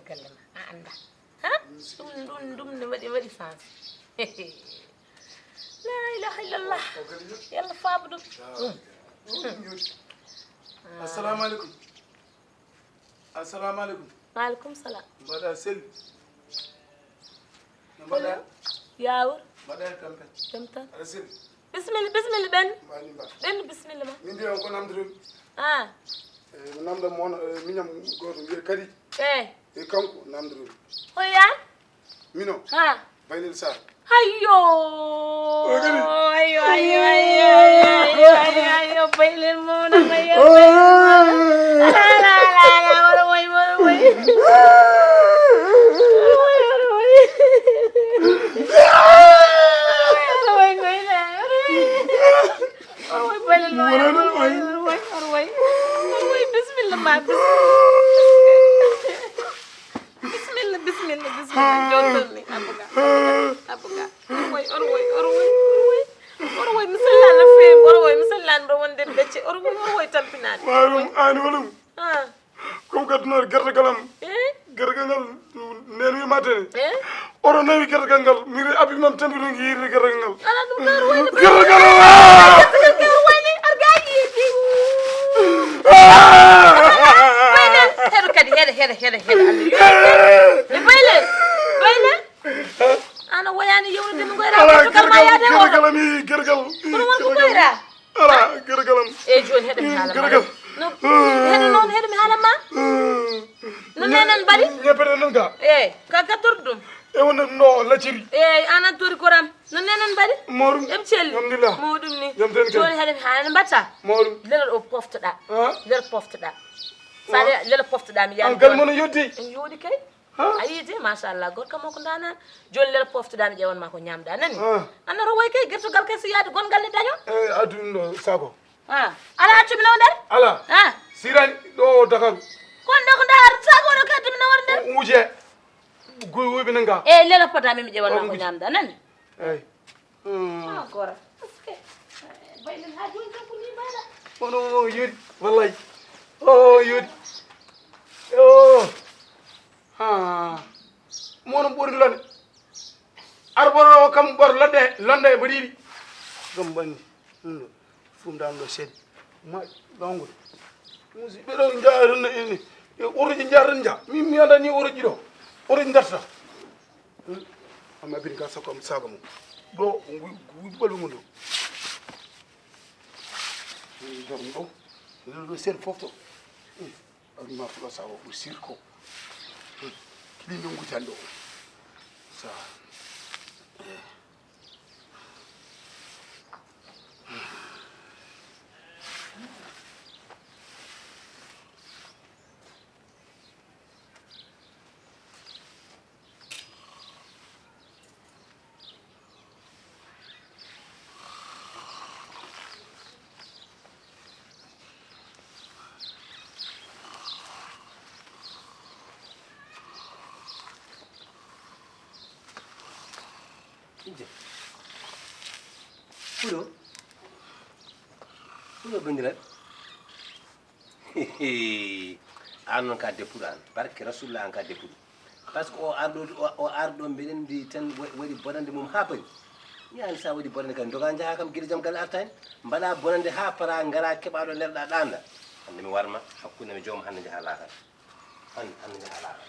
galle ma a anda ha ɗum ne waɗi sens la ilaha illallah yalla faabu ɗum assalamu aleykum assalamu aleykum maaleykum salam mbaɗa selli no mbaɗa yawur mbaɗa tampe jam tan aɗa selli bisimilla bisimilla ɓenn mbani mba ɓenn bisimilla ma min mbiya ko namdotomi ah mi namda moon miñam goto wiye kadi e kanko namdotomi hoya mino ha baylel sar ayyo kadi ayyo ayyo ayyo ayyo baylel mawɗam ayyo wara woy bismillah jottorni abuga oro woy misallano fewi oro woy misallano ɗo wonde becce oro woy tampinade maɗum ani walum ah comme gaddunoɗo guertogal am guertogal ngal nen wimatene oɗo nawi guertogal ngal mi abimam tampino yirde guertogal ngal ala ɗum gar wayne guertogal gar wayne argaji yedi heɗo kadi heɗa allah bayle ana woyani yewnude mi goyra guertogal ma yaade o guertogal ami guertogal kono wonko goyra ala guertogal am joni heɗo mi haala guertogal heɗo noon heɗo mi haalanma no nenen mbaɗi ñeppete nan ga ka gattorɗo ɗum e wonde no lacciri anan tori koram no nenen mbaɗi mawɗum eɓe celli alhamdulillah mawɗum ni Jam tan kay. joni heɗo mi haala mbatta mawɗum lelal o poftoɗa lel poftoɗa sa lel poftoɗa mi an yaani kadi mono yoddi en jooɗi kay a yiide machallah gorka mo ko danan joni lel poftoɗa mi ƴewanma ko ñamɗa nani annata woy kay guertogal kay so yaade gongal ne daño e addu ɗum ɗo sago ala accumi no nder ala sirani ɗo dakaru kon ɗo ko ndar sago ɗo kay accumi no wara nder uuje wuyɓe nan ga eyyi lela potami mi ƴewanma ko ñamɗa nani eyyi gora baylen ha joni tan ko ni mbaɗa ono yoodi wallay o yoodi o mono ɓuri londe ar ɓoro kam ɓor londe e mbaɗiɗi kam ɓanni ɗum ɗo fumdam ɗo seeɗa ma lawgol musi ɓeɗo jaarno oruji jarren ja mi anda ni oruji ɗo oruji darta amma abini ka sakko am saga mum ɗo ɓolɓe mum ɗo jorom ɗo ɗo seeɗa fofto abima fuɗo sago ɓuri sir ko kiɗi ɗo gujani ɗo sa Pulo bendiran an noon ka depuɗo an barke rasulullah an ka depuɗo par ce que o arɗo mbiɗen mbi tan waɗi bonande mum ha bari yani sa waɗi bonande kadi doga jaaha kam gueɗe jaam galle artani mbaɗa bonande ha para gara keɓaɗo lerɗa ɗanda hande mi warma hakkude mi joom hande jaaha laakal hande jaaha laakal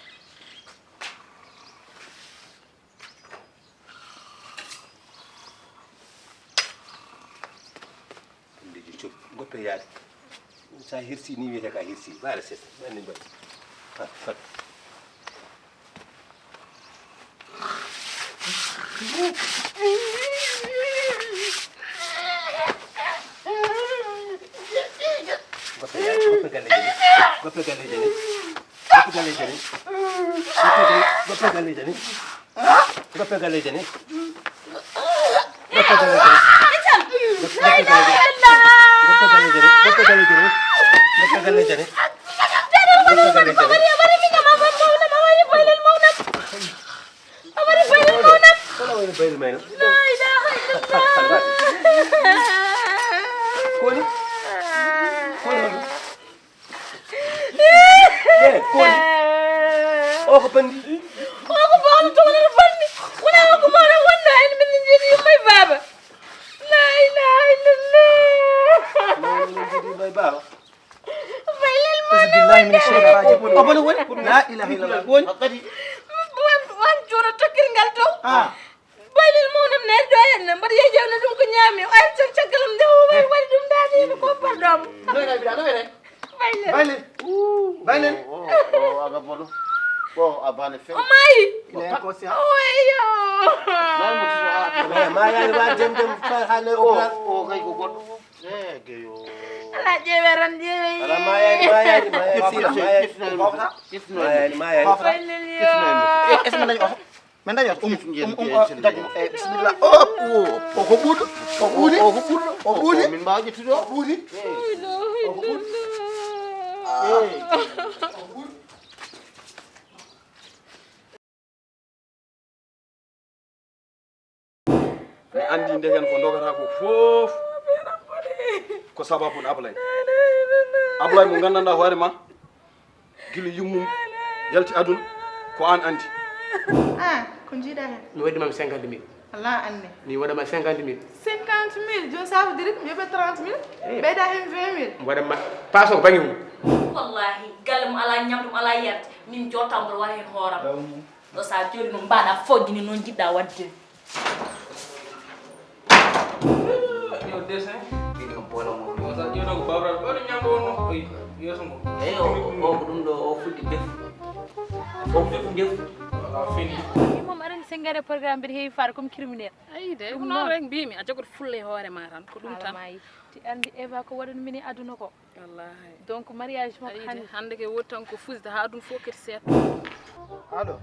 goppe yaade sa hirsi ni wiyete ka hirsi ɓaara seeɗa ɓanni mbaɗi fat goppe galleje ni goppe galleje ni goppe galleje ni goppe galleje ni goppe galleje ni goppe galleje ni bandi ko bono to wona bandi wona ko bono wonna en min jidi may baba la ilaha illallah may baba baylel mo billahi min shaytan rajim abana woni la ilaha illallah woni wan juro tokkirgal to baylel mo nam ne doyen na mbar yejew na dum ko nyami ay cakalam de wari dum dadi ko pardon no ina bida no ina baylel baylel aga bono ko abane fe o mayi il est inconscient oyo ma yaani ba dem fa hane o kay ko goddo geyo ala jeweran jewe ala ma yaani baylel yo esna dañu oto men dañu oto dañu bismillah o ko buudo o buudi o ko buudo o buudi min ma ƴettude o buudi mi andi ndegen ko dogata ko fof ko sababu Ablaye Ablaye mo gandanɗa hoore ma gila yummum yalti aduna ko an andi ko jiiɗa hen mi waɗimam 50 000 ala anne mi waɗama 50 000 50 000 joni ça veut dire mi yoɓe 30 000 ɓeyda hen 20 000 waɗama passe o bangi mum wallahi galum ala ñamdum ala yert min jottambol wala hen hooram ɗo sa joni no mbaɗa fojjini noon jiɗɗa wadde yo dessin ɗiɗi kam bola mo yo sa ƴewno ko babral ɓaɗo ñamdo wonno oy yeeso mo eyi o ko ɗum ɗo o fuɗɗi defu o fuɗɗi defu wala fini mom arani sengare programme mbiɗa heewi faade comme criminel ayi de ko noon rek mbimi a jogoto fulla e hoore ma tan ko ɗum tan ti andi Eva ko waɗani min e aduna ko wallahi donc mariage makko hande hande ke woni tan ko fusde ha aduna fof kadi seeɗa allo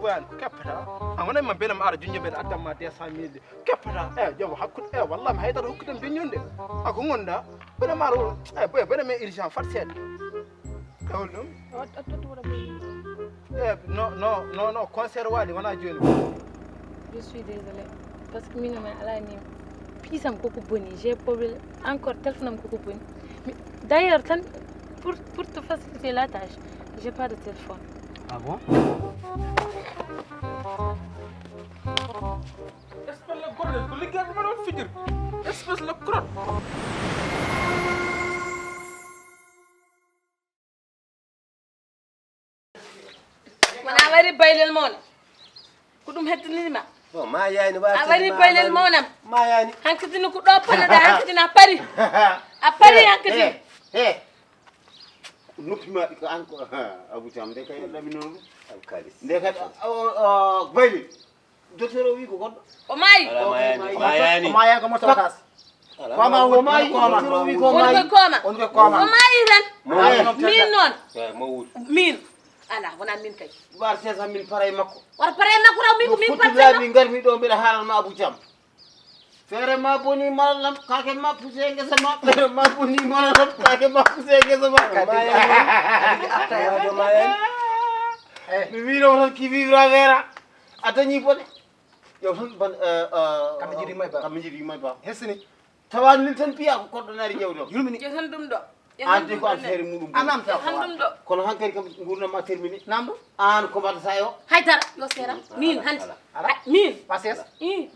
boyan ko keppata wona ma belam ara junjo ɓeɗa addamma 200 000 keppata joom hakkude wallah mi haydata hokkudem beññonde ako gonɗa beɗa maro beɗa men urgent fat seeɗa hol ɗum non concert waɗi wona joni je suis désolé par ce que min ma ala ni pisam koko boni j'ai problème encore téléphone am koko boni d'ailleurs tan pour te faciliter la tâche j'ai pas de téléphone ah bon espèce la gorle ko liggéey ma doon fijir espèce la crotte wona wari baylel mon ko ɗum hettinima ma yaani wa a wari baylel monam ma yaani hankatini ko ɗo panneɗa hankatini a pari a pari hankatini noppima ɗi ko an ko abou thiam nde kay ɗaɓi noon am kalis nde kadi bayli docteur o wi ko goɗɗo o maayi ma yaani maya ko moto tas koma o maayi docteur o wi ko woni maayi koye kooma on ko koma o maayi tan min noon mo wut min ala wona min kay ɓar 500 min paray makko wata pare makko raw min ko min futti laaɓi garmi ɗo mbiɗa haalanma abou thiam feere ma boni malam kake ma poussé ngesa ma feere ma boni malam kake ma poussé ngesa ma mi wino tan qui vivra verra a dañi bone yow tan ban kamɓe jiiɗi may ba kamɓe jiiɗi may ba hessini tawani tan piya ko koɗɗo naari jewde o yurmini je tan ɗum ɗo an de ko an feere muɗum anam je tan ɗum ɗo kono hankkadi kam gurdam ma terminé namdo an ko mbaɗata yo haydara yo seeɗa min hande min passes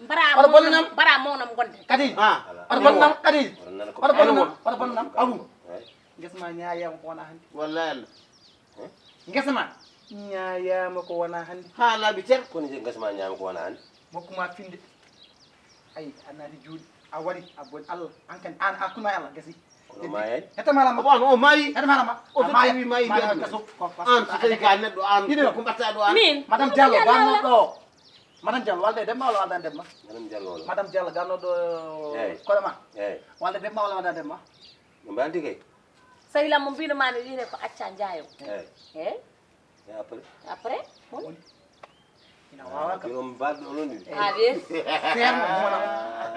mbara monam mbara monam gonde kadi ha oto bonnam kadi oto oto bonnam abou guesma ñaayama ko wona hande wallahi allah guesma ñaayama ko wona hande ha laaɓi ter kono je gasma ñaama ko wona hande mokkuma finde ayi a naati juuɗe a waɗi a boni allah an kadi an hakkuma e allah gasi kono ma yaani hettomalama o maayi hettomalama o so tawi maayi mbi an an so tawi ka neɗɗo an ko mbatta ɗo an min madame diallo gannoɗo madame diallo walde demma walla walda demma manam jallo madame diallo gannoɗo Eyi. koɗe ma eyi walde demma walla walda demma no mbaldi kay sahilam mo mbinomani wiide ko acca jaayo eyi e e après après ina wawa kam joom mbalɗo onon ni ha weeti ferme monam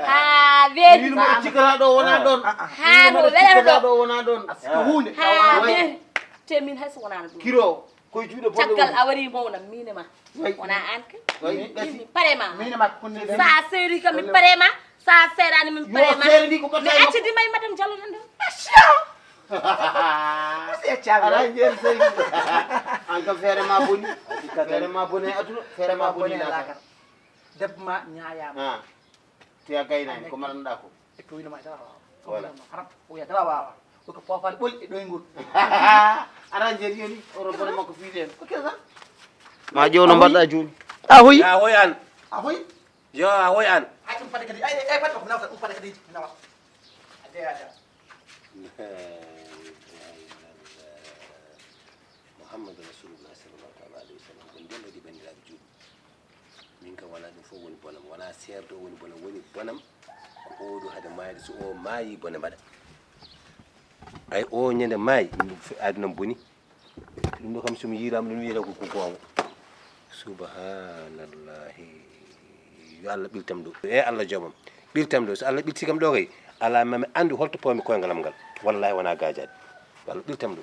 ha weeti wino mbaɗa cikkata ɗo wona ɗon ha no weɗata ɗo ɗo wona ɗon ko hunde ha weeti te min hayso wonano ɗum kiro koye juuɗe bonɗe caggal a wari mawnam minema wona an ke min parema mine makko kunne sa seeri kam min parema sa seerani min yo parema seere ndi ko mi ɓatta accidi may madame diallo nan ɗon ala jen sey an ka fere ma boni fere ma boni atu fere ma boni la deb ma ñaayama ha tiya gayna ko maranda ko e ko wino ma tara Voilà. haram o ya tara wawa ko fofal bol e doy ngol ara jen yoni oro bone makko fi den ko kesa ma jono mbadda joni ahoy ya hoyan ahoy yo hoyan ay dum fade kadi ay fade ko nawta dum fade kadi nawa ade ada muhammadu rasulullah sallallahu alaihi wasallam kon delo di bandiraɓe juuɗe min kam wala ɗum fof woni bonam wona serdo woni bonam woni bonam ko oɗo hade mayde so o maayi bone mbaɗa ay o ñande maayi aduna boni ɗum ɗo kam somi yirama ɗum wiyata ko gonga subhanallahi yo allah ɓirtam ɗo e allah joomam ɓirtam ɗo so allah ɓirti kam ɗo kay ala mami andu holto pawmi koyngalam ngal wallahi wona gajade yo allah ɓirtam ɗo